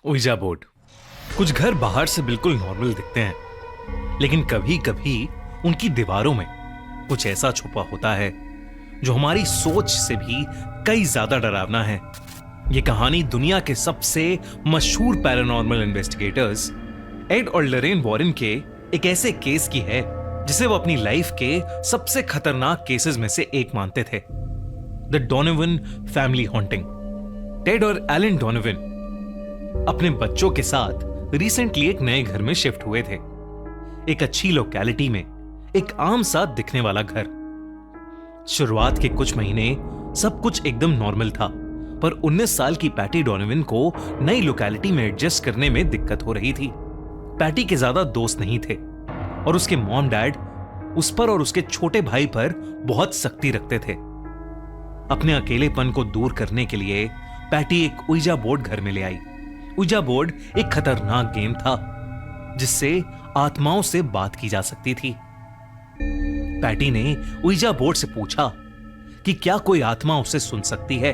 ओइजा board. कुछ घर बाहर से बिल्कुल नॉर्मल दिखते हैं, लेकिन कभी कभी उनकी दीवारों में कुछ ऐसा छुपा होता है जो हमारी सोच से भी कई ज्यादा डरावना है। यह कहानी दुनिया के सबसे मशहूर पैरानॉर्मल इन्वेस्टिगेटर्स एड और लॉरेन वॉरेन के एक ऐसे केस की है जिसे वो अपनी लाइफ के सबसे खतरनाक केसेस में से एक मानते थे, the Donovan family haunting. Ted और एलन डोनोवन अपने बच्चों के साथ रिसेंटली एक नए घर में शिफ्ट हुए थे। एक अच्छी लोकेलिटी में एक आम सा दिखने वाला घर। शुरुआत के कुछ महीने सब कुछ एकदम नॉर्मल था, पर 19 साल की पैटी डोनोवन को नई लोकेलिटी में एडजस्ट करने में दिक्कत हो रही थी। पैटी के ज्यादा दोस्त नहीं थे और उसके मॉम डैड उस पर और उसके छोटे भाई पर बहुत सख्ती रखते थे। अपने अकेलेपन को दूर करने के लिए पैटी एक उइजा बोर्ड घर में ले आई। उइजा बोर्ड एक खतरनाक गेम था जिससे आत्माओं से बात की जा सकती थी। पैटी ने उइजा बोर्ड से पूछा कि क्या कोई आत्मा उसे सुन सकती है,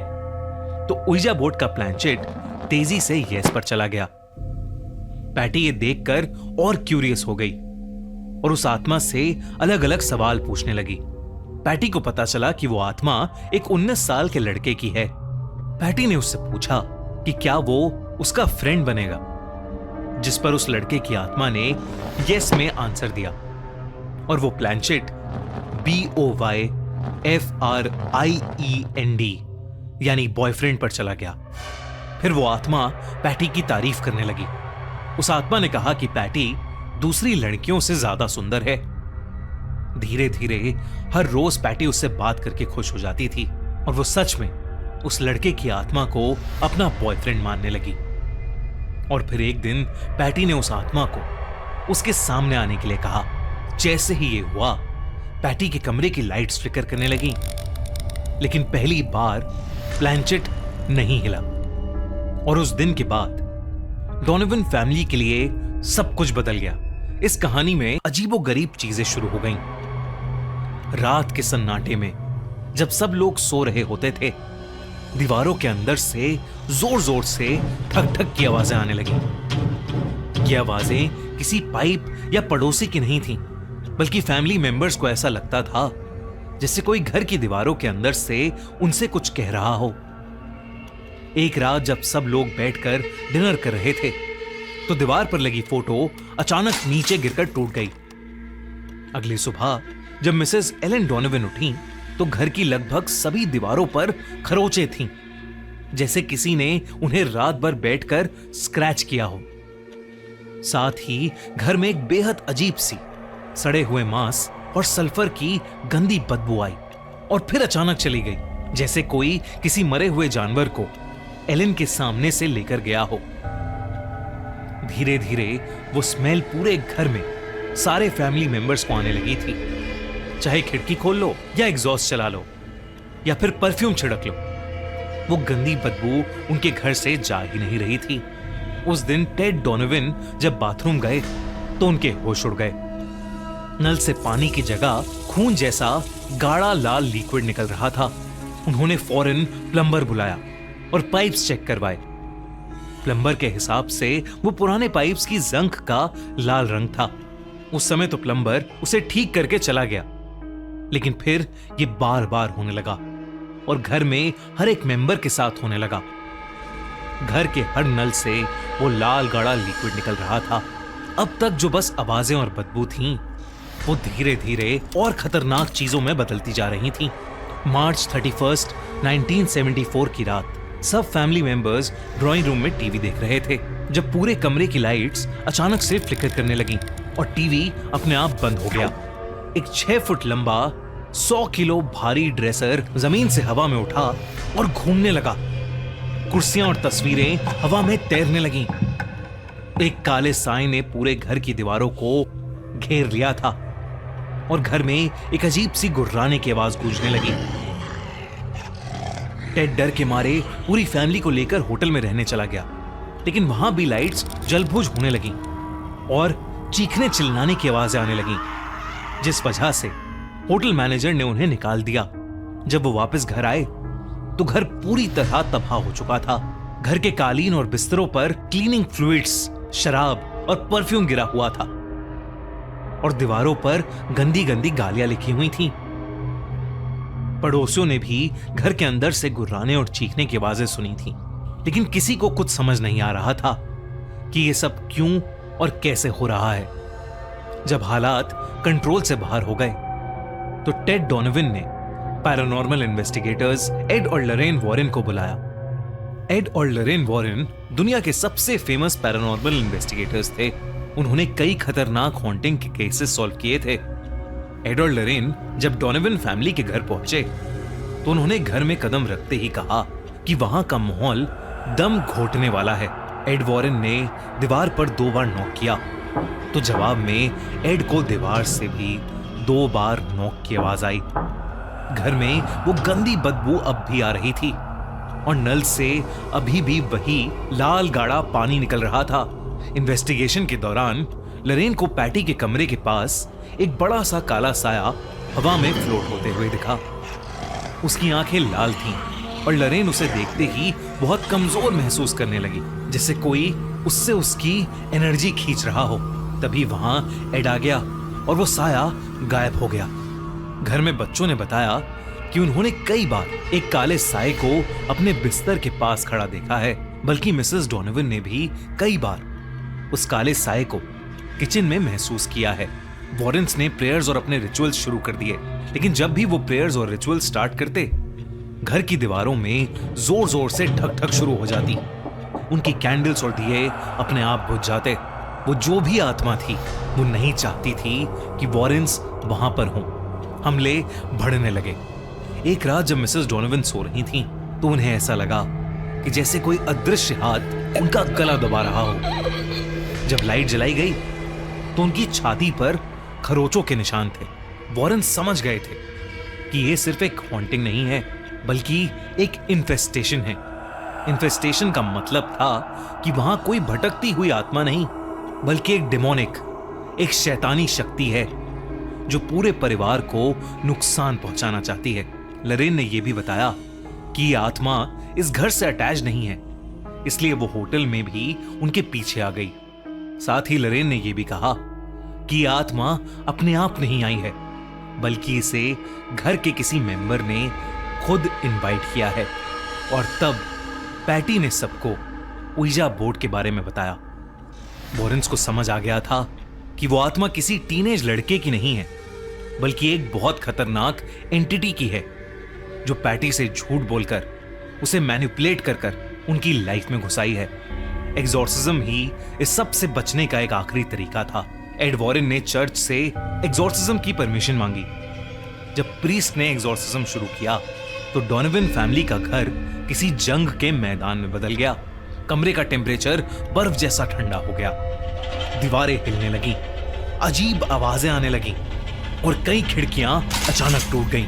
तो उइजा बोर्ड का प्लैंचेट तेजी से यस पर चला गया। पैटी ये देखकर और क्यूरियस हो गई और उस आत्मा से अलग अलग सवाल पूछने लगी। पैटी को पता चला कि वो आत्मा एक 19 साल के लड़के की है। पैटी ने उससे पूछा कि क्या वो उसका फ्रेंड बनेगा, जिस पर उस लड़के की आत्मा ने यस में आंसर दिया और वो प्लैंचेट BOYFRIEND यानी बॉयफ्रेंड पर चला गया। फिर वो आत्मा पैटी की तारीफ करने लगी। उस आत्मा ने कहा कि पैटी दूसरी लड़कियों से ज्यादा सुंदर है। धीरे धीरे हर रोज पैटी उससे बात करके खुश हो जाती थी और वो सच में उस लड़के की आत्मा को अपना बॉयफ्रेंड मानने लगी। और फिर एक दिन पैटी ने उस आत्मा को उसके सामने आने के लिए कहा। जैसे ही ये हुआ, पैटी के कमरे की लाइट्स फ्लिकर करने लगी, लेकिन पहली बार प्लैंचेट नहीं हिला। और उस दिन के बाद डोनोवन फैमिली के लिए सब कुछ बदल गया। इस कहानी में अजीबोगरीब चीजें शुरू हो गईं। रात के सन्नाटे में जब सब लोग सो रहे होते थे, दीवारों के अंदर से जोर जोर से ठक ठक की आवाजें आने लगी। ये आवाजें किसी पाइप या पड़ोसी की नहीं थी, बल्कि फैमिली मेंबर्स को ऐसा लगता था जैसे कोई घर की दीवारों के अंदर से उनसे कुछ कह रहा हो। एक रात जब सब लोग बैठकर डिनर कर रहे थे, तो दीवार पर लगी फोटो अचानक नीचे गिरकर टूट गई। अगली सुबह जब मिसेस एलन डोनोवन उठी, तो घर की लगभग सभी दीवारों पर खरोंचें थीं, जैसे किसी ने उन्हें रात भर बैठकर स्क्रैच किया हो। साथ ही घर में एक बेहद अजीब सी सड़े हुए मांस और सल्फर की गंदी बदबू आई और फिर अचानक चली गई, जैसे कोई किसी मरे हुए जानवर को एलन के सामने से लेकर गया हो। धीरे धीरे वो स्मेल पूरे घर में सारे फैमिली मेंबर्स को आने लगी थी। चाहे खिड़की खोल लो या एग्जॉस्ट चला लो या फिर परफ्यूम छिड़क लो, वो गंदी बदबू उनके घर से जा ही नहीं रही थी। उस दिन टेड डोनोवन जब बाथरूम गए तो उनके होश उड़ गए। नल से पानी की जगह खून जैसा गाढ़ा लाल लिक्विड निकल रहा था। उन्होंने फौरन प्लम्बर बुलाया और पाइप्स चेक करवाए। प्लम्बर के हिसाब से वो पुराने पाइप्स की जंग का लाल रंग था। उस समय तो प्लम्बर उसे ठीक करके चला गया, लेकिन फिर ये बार बार होने लगा और घर में हर एक मेंबर के साथ होने लगा। घर के हर नल से वो लाल गाढ़ा लिक्विड निकल रहा था। अब तक जो बस आवाजें और बदबू थीं, वो धीरे धीरे और खतरनाक चीजों में बदलती जा रही थीं। मार्च 31, 1974 की रात सब फैमिली मेंबर्स ड्राइंग रूम में टीवी देख रहे थे, जब पूरे कमरे की लाइट्स अचानक से फ्लिकर करने लगी और टीवी अपने आप बंद हो गया। एक 6 फुट लंबा 100 किलो भारी ड्रेसर जमीन से हवा में उठा और घूमने लगा। कुर्सियां और तस्वीरें हवा में तैरने लगीं। एक काले साए ने पूरे घर की दीवारों को घेर लिया था और घर में एक अजीब सी गुर्राने की आवाज गूंजने लगी। टेड डर के मारे पूरी फैमिली को लेकर होटल में रहने चला गया, लेकिन वहां भी लाइट्स जलबुझ होने लगी और चीखने चिल्लाने की आवाजें आने लगी, जिस वजह से होटल मैनेजर ने उन्हें निकाल दिया। जब वो वापस घर आए तो घर पूरी तरह तबाह हो चुका था। घर के कालीन और बिस्तरों पर क्लीनिंग फ्लूइड्स, शराब और परफ्यूम गिरा हुआ था और दीवारों पर गंदी गंदी गालियां लिखी हुई थीं। पड़ोसियों ने भी घर के अंदर से गुर्राने और चीखने की आवाजें सुनी थीं, लेकिन किसी को कुछ समझ नहीं आ रहा था कि यह सब क्यों और कैसे हो रहा है। जब हालात कंट्रोल से बाहर हो गए तो टेड डोनोवन ने पैरानॉर्मल इन्वेस्टिगेटर्स एड और लॉरेन वॉरेन को बुलाया। एड और लॉरेन वॉरेन दुनिया के सबसे फेमस पैरानॉर्मल इन्वेस्टिगेटर्स थे। उन्होंने कई खतरनाक हॉन्टिंग के केसेस सॉल्व किए थे। एड और लॉरेन जब डोनोवन फैमिली के घर पहुंचे तो उन्होंने घर में कदम रखते ही कहा कि वहां का माहौल दम घोटने वाला है। एड वॉरेन ने दीवार पर 2 बार नॉक किया तो जवाब में एड को दीवार से भी 2 बार नॉक की आवाज आई। घर में वो गंदी बदबू अब भी आ रही थी और नल से अभी भी वही लाल गाढ़ा पानी निकल रहा था। इन्वेस्टिगेशन के दौरान लॉरेन को पैटी के कमरे के पास एक बड़ा सा काला साया हवा में फ्लोट होते हुए दिखा। उसकी आंखें लाल थीं और लॉरेन उसे देखते ही बहुत कमजोर महसूस करने लगी, जैसे कोई उससे उसकी एनर्जी खींच रहा हो। तभी वहां एड आ गया और वो साया गायब हो गया। घर में बच्चों ने बताया कि उन्होंने कई बार एक काले साए को अपने बिस्तर के पास खड़ा देखा है, बल्कि मिसेस डोनोवन ने भी कई बार उस काले साए को किचन में महसूस किया है। वॉरेन्स ने प्रेयर्स और अपने रिचुअल्स शुरू कर दिए, लेकिन जब भी वो प्रेयर्स और रिचुअल्स स्टार्ट करते, घर की दीवारों में जोर जोर से ठक ठक शुरू हो जाती। उनकी कैंडल्स और दिए अपने आप बुझ जाते। वो जो भी आत्मा थी वो नहीं चाहती थी कि वॉरेन्स वहां पर हों। हमले बढ़ने लगे। एक रात जब मिसेस डोनोवन सो रही थीं, तो उन्हें ऐसा लगा कि जैसे कोई अदृश्य हाथ उनका गला दबा रहा हो। जब लाइट जलाई गई तो उनकी छाती पर खरोचों के निशान थे। वॉरेन समझ गए थे कि यह सिर्फ एक हॉन्टिंग नहीं है, बल्कि एक इन्फेस्टेशन है। इन्फेस्टेशन का मतलब था कि वहां कोई भटकती हुई आत्मा नहीं, बल्कि एक डेमोनिक, एक शैतानी शक्ति है जो पूरे परिवार को नुकसान पहुंचाना चाहती है। लॉरेन ने यह भी बताया कि यह आत्मा इस घर से अटैच नहीं है, इसलिए वो होटल में भी उनके पीछे आ गई। साथ ही लॉरेन ने यह भी कहा कि यह आत्मा अपने आप नहीं आई है, बल्कि इसे घर के किसी मेंबर ने खुद इनवाइट किया है। और तब पैटी ने सबको ouija बोर्ड के बारे में बताया। वॉरेन्स को समझ आ गया था कि वो आत्मा किसी टीनेज लड़के की नहीं है, बल्कि एक बहुत खतरनाक एंटिटी की है, जो पैटी से झूठ बोलकर उसे मैनिपुलेट कर कर उनकी लाइफ में घुसाई है। एग्जॉर्सिज्म ही इस सब से बचने का एक आखिरी तरीका था। एड वॉरेन ने चर्च से एग्जॉर्सिज्म की परमिशन मांगी। जब प्रीस्ट ने एग्जॉर्सिज्म शुरू किया तो डोनोवन फैमिली का घर किसी जंग के मैदान में बदल गया। कमरे का टेम्परेचर बर्फ जैसा ठंडा हो गया, दीवारें हिलने लगी, अजीब आवाजें आने लगी और कई खिड़कियां अचानक टूट गईं।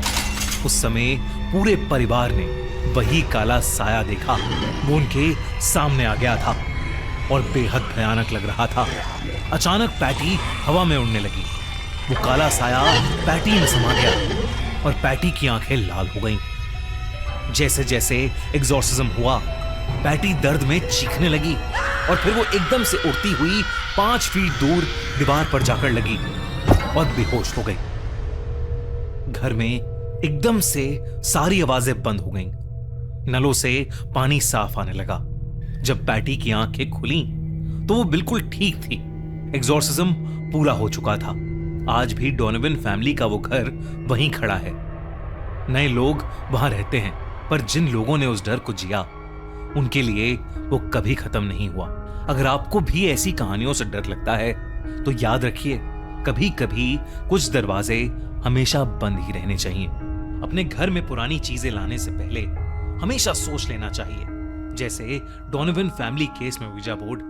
उस समय पूरे परिवार ने वही काला साया देखा। वो उनके सामने आ गया था और बेहद भयानक लग रहा था। अचानक पैटी हवा में उड़ने लगी। वो काला साया पैटी में समा गया और पैटी की आंखें लाल हो गईं। जैसे जैसे एग्जॉर्सिज्म हुआ, पैटी दर्द में चीखने लगी और फिर वो एकदम से उड़ती हुई 5 फीट दूर दीवार पर जाकर लगी और बेहोश हो गई। घर में एकदम से सारी आवाजें बंद हो गईं। नलों से पानी साफ आने लगा। जब पैटी की आंखें खुली तो वो बिल्कुल ठीक थी। एग्जॉर्सिज्म पूरा हो चुका था। आज भी डोनोवन फैमिली का वो घर वहीं खड़ा है। नए लोग वहां रहते हैं, पर जिन लोगों ने उस डर को जिया, उनके लिए वो कभी खत्म नहीं हुआ। अगर आपको भी ऐसी कहानियों से डर लगता है तो याद रखिए, कभी कभी कुछ दरवाजे हमेशा बंद ही रहने चाहिए। अपने घर में पुरानी चीजें लाने से पहले हमेशा सोच लेना चाहिए। जैसे डोनोवन फैमिली केस में ouija बोर्ड